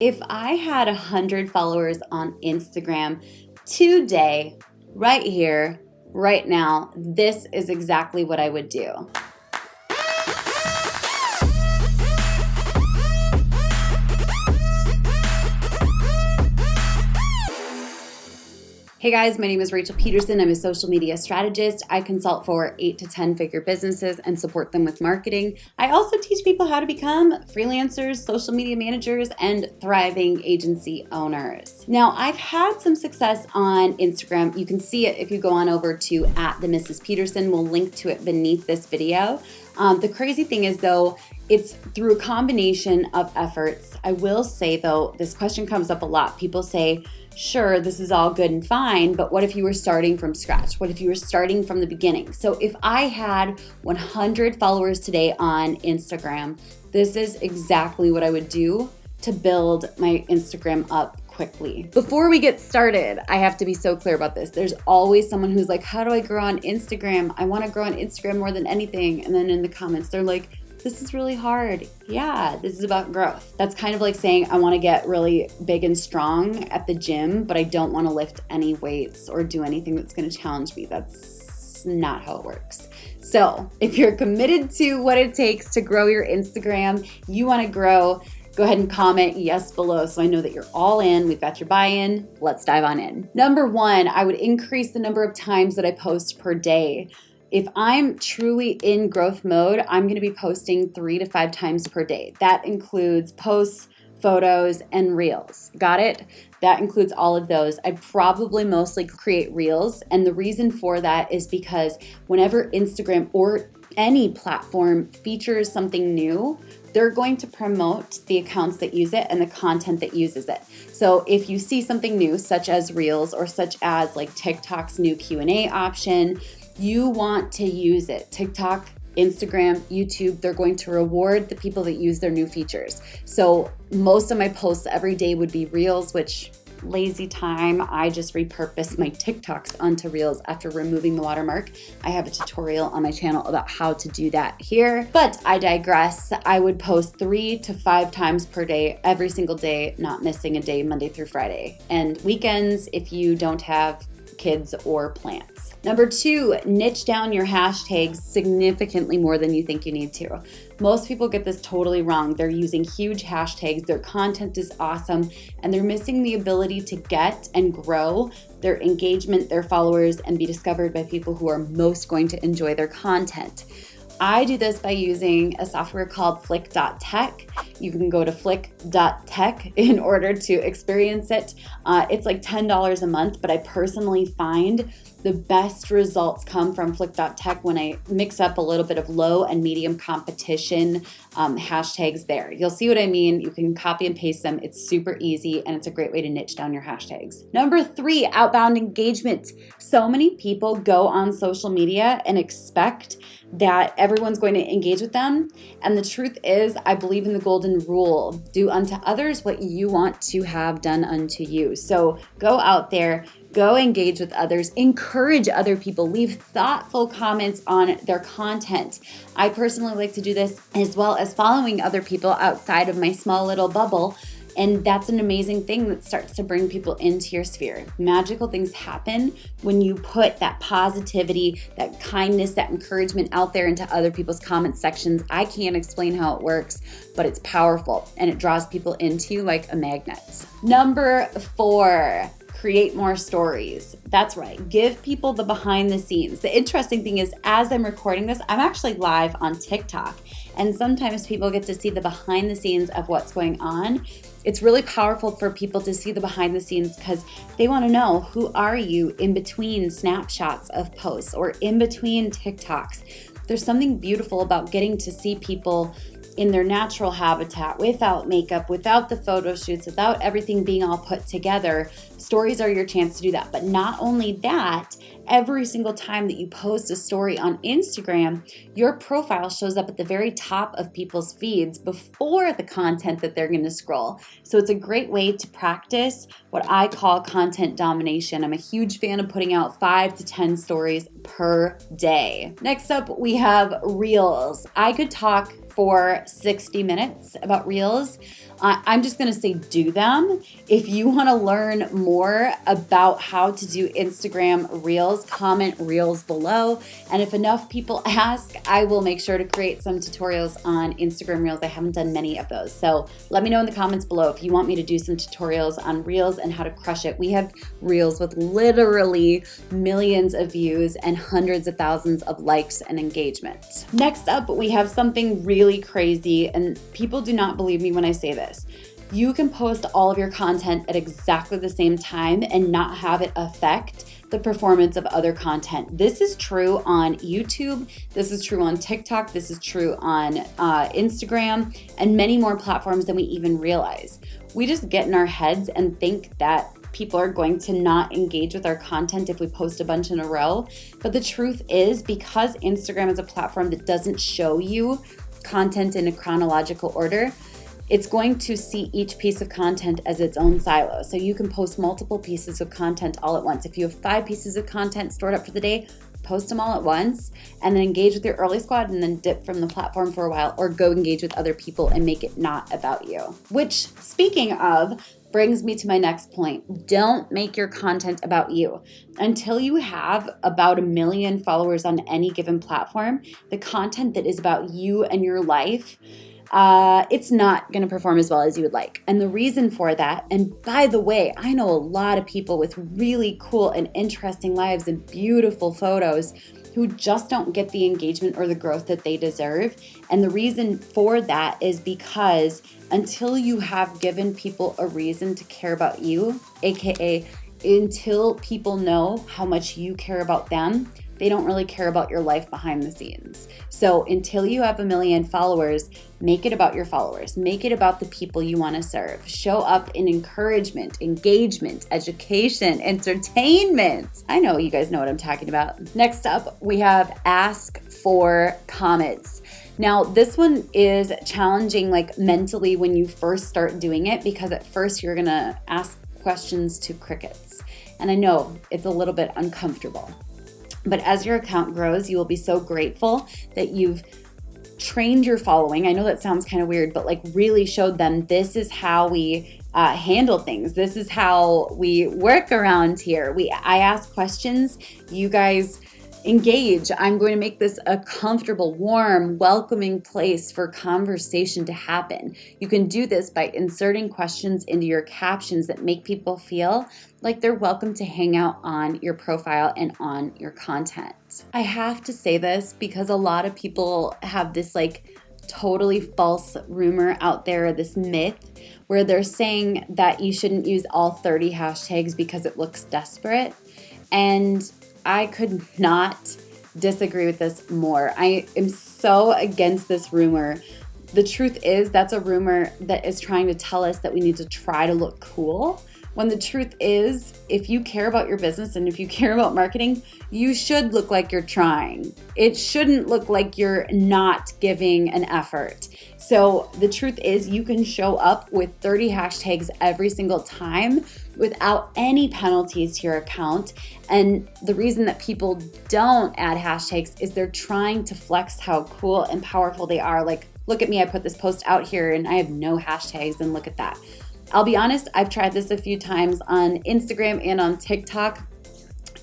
If I had 100 followers on Instagram today, right here, right now, this is exactly what I would do. Hey guys, my name is Rachel Pedersen. I'm a social media strategist. I consult for 8 to 10 figure businesses and support them with marketing. I also teach people how to become freelancers, social media managers, and thriving agency owners. Now, I've had some success on Instagram. You can see it if you go on over to @the_Mrs.Pedersen. We'll link to it beneath this video. The crazy thing is though, it's through a combination of efforts. I will say though, this question comes up a lot. People say, sure, this is all good and fine, but what if you were starting from scratch? What if you were starting from the beginning? So if I had 100 followers today on Instagram, this is exactly what I would do to build my Instagram up quickly. Before we get started, I have to be so clear about this. There's always someone who's like, how do I grow on Instagram? I want to grow on Instagram more than anything. And then in the comments, they're like, this is really hard. Yeah, this is about growth. That's kind of like saying I want to get really big and strong at the gym, but I don't want to lift any weights or do anything that's going to challenge me. That's not how it works. So if you're committed to what it takes to grow your Instagram, you want to grow, go ahead and comment yes below so I know that you're all in. We've got your buy-in. Let's dive on in. Number one, I would increase the number of times that I post per day. If I'm truly in growth mode, I'm going to be posting 3 to 5 times per day. That includes posts, photos, and reels. Got it? That includes all of those. I probably mostly create reels. And the reason for that is because whenever Instagram or any platform features something new, they're going to promote the accounts that use it and the content that uses it. So if you see something new, such as reels or such as like TikTok's new Q&A option, you want to use it. TikTok, Instagram, YouTube, they're going to reward the people that use their new features. So most of my posts every day would be reels, which lazy time. I just repurpose my TikToks onto reels after removing the watermark. I have a tutorial on my channel about how to do that here, but I digress. I would post 3 to 5 times per day, every single day, not missing a day, Monday through Friday, and weekends if you don't have kids or plants. Number 2, niche down your hashtags significantly more than you think you need to. Most people get this totally wrong. They're using huge hashtags, their content is awesome, and they're missing the ability to get and grow their engagement, their followers, and be discovered by people who are most going to enjoy their content. I do this by using a software called flick.tech. You can go to flick.tech in order to experience it. It's like $10 a month, but I personally find the best results come from flick.tech when I mix up a little bit of low and medium competition hashtags there. You'll see what I mean. You can copy and paste them. It's super easy and it's a great way to niche down your hashtags. Number 3, outbound engagement. So many people go on social media and expect that everyone's going to engage with them. And the truth is, I believe in the golden rule, do unto others what you want to have done unto you. So go out there, go engage with others, encourage other people, leave thoughtful comments on their content. I personally like to do this as well as following other people outside of my small little bubble. And that's an amazing thing that starts to bring people into your sphere. Magical things happen when you put that positivity, that kindness, that encouragement out there into other people's comment sections. I can't explain how it works, but it's powerful and it draws people into you like a magnet. Number 4, create more stories. That's right. Give people the behind the scenes. The interesting thing is, as I'm recording this, I'm actually live on TikTok. And sometimes people get to see the behind the scenes of what's going on. It's really powerful for people to see the behind the scenes because they want to know, who are you in between snapshots of posts or in between TikToks? There's something beautiful about getting to see people in their natural habitat, without makeup, without the photo shoots, without everything being all put together. Stories are your chance to do that. But not only that, every single time that you post a story on Instagram, your profile shows up at the very top of people's feeds before the content that they're going to scroll. So it's a great way to practice what I call content domination. I'm a huge fan of putting out 5 to 10 stories per day. Next up, we have Reels. I could talk for 60 minutes about Reels. I'm just going to say do them. If you want to learn more about how to do Instagram Reels, comment Reels below. And if enough people ask, I will make sure to create some tutorials on Instagram Reels. I haven't done many of those. So let me know in the comments below if you want me to do some tutorials on Reels and how to crush it. We have Reels with literally millions of views and hundreds of thousands of likes and engagement. Next up, we have something really crazy, and people do not believe me when I say this. You can post all of your content at exactly the same time and not have it affect the performance of other content. This is true on YouTube, this is true on TikTok, this is true on Instagram, and many more platforms than we even realize. We just get in our heads and think that people are going to not engage with our content if we post a bunch in a row. But the truth is, because Instagram is a platform that doesn't show you content in a chronological order, it's going to see each piece of content as its own silo. So you can post multiple pieces of content all at once. If you have 5 pieces of content stored up for the day, post them all at once and then engage with your early squad and then dip from the platform for a while, or go engage with other people and make it not about you. Which, speaking of, brings me to my next point. Don't make your content about you. Until you have about 1 million followers on any given platform, the content that is about you and your life, it's not going to perform as well as you would like. And the reason for that, and by the way, I know a lot of people with really cool and interesting lives and beautiful photos who just don't get the engagement or the growth that they deserve. And the reason for that is because until you have given people a reason to care about you, aka until people know how much you care about them, they don't really care about your life behind the scenes. So until you have 1 million followers, make it about your followers. Make it about the people you want to serve. Show up in encouragement, engagement, education, entertainment. I know you guys know what I'm talking about. Next up, we have ask for comments. Now, this one is challenging, like mentally, when you first start doing it, because at first you're gonna ask questions to crickets. And I know it's a little bit uncomfortable. But as your account grows, you will be so grateful that you've trained your following. I know that sounds kind of weird, but like really showed them this is how we handle things. This is how we work around here. I ask questions. You guys engage. I'm going to make this a comfortable, warm, welcoming place for conversation to happen. You can do this by inserting questions into your captions that make people feel like they're welcome to hang out on your profile and on your content. I have to say this because a lot of people have this like totally false rumor out there, this myth where they're saying that you shouldn't use all 30 hashtags because it looks desperate. And I could not disagree with this more. I am so against this rumor. The truth is that's a rumor that is trying to tell us that we need to try to look cool, when the truth is, if you care about your business and if you care about marketing, you should look like you're trying. It shouldn't look like you're not giving an effort. So the truth is you can show up with 30 hashtags every single time without any penalties to your account. And the reason that people don't add hashtags is they're trying to flex how cool and powerful they are. Like, look at me, I put this post out here and I have no hashtags, and look at that. I'll be honest, I've tried this a few times on Instagram and on TikTok,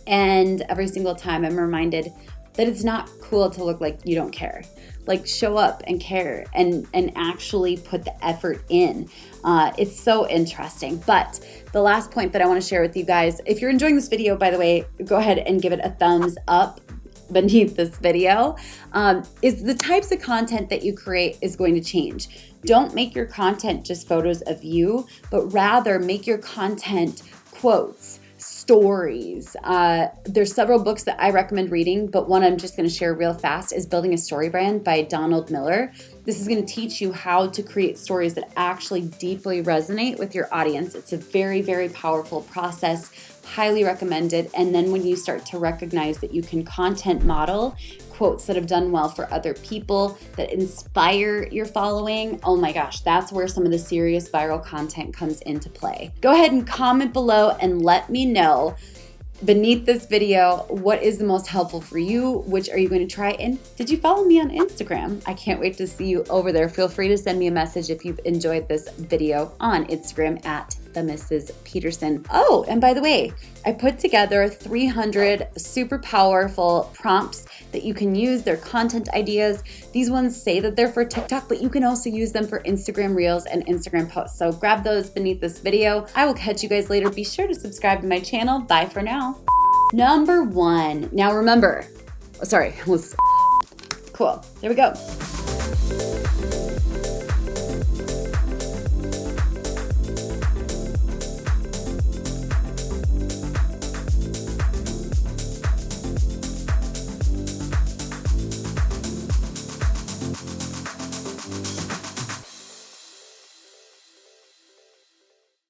and every single time I'm reminded that it's not cool to look like you don't care. Like, show up and care and actually put the effort in. It's so interesting. But the last point that I want to share with you guys, if you're enjoying this video, by the way, go ahead and give it a thumbs up beneath this video, is the types of content that you create is going to change. Don't make your content just photos of you, but rather make your content quotes, stories. There's several books that I recommend reading, but one I'm just going to share real fast is Building a Story Brand by Donald Miller. This is going to teach you how to create stories that actually deeply resonate with your audience. It's a very, very powerful process. Highly recommended. And then when you start to recognize that you can content model quotes that have done well for other people that inspire your following, oh my gosh, that's where some of the serious viral content comes into play. Go ahead and comment below and let me know beneath this video, what is the most helpful for you? Which are you going to try? And did you follow me on Instagram? I can't wait to see you over there. Feel free to send me a message if you've enjoyed this video on Instagram at the Mrs. Pedersen. Oh, and by the way, I put together 300 super powerful prompts that you can use. They're content ideas. These ones say that they're for TikTok, but you can also use them for Instagram Reels and Instagram posts. So grab those beneath this video. I will catch you guys later. Be sure to subscribe to my channel. Bye for now. Number 1. Now remember, sorry, cool. There we go.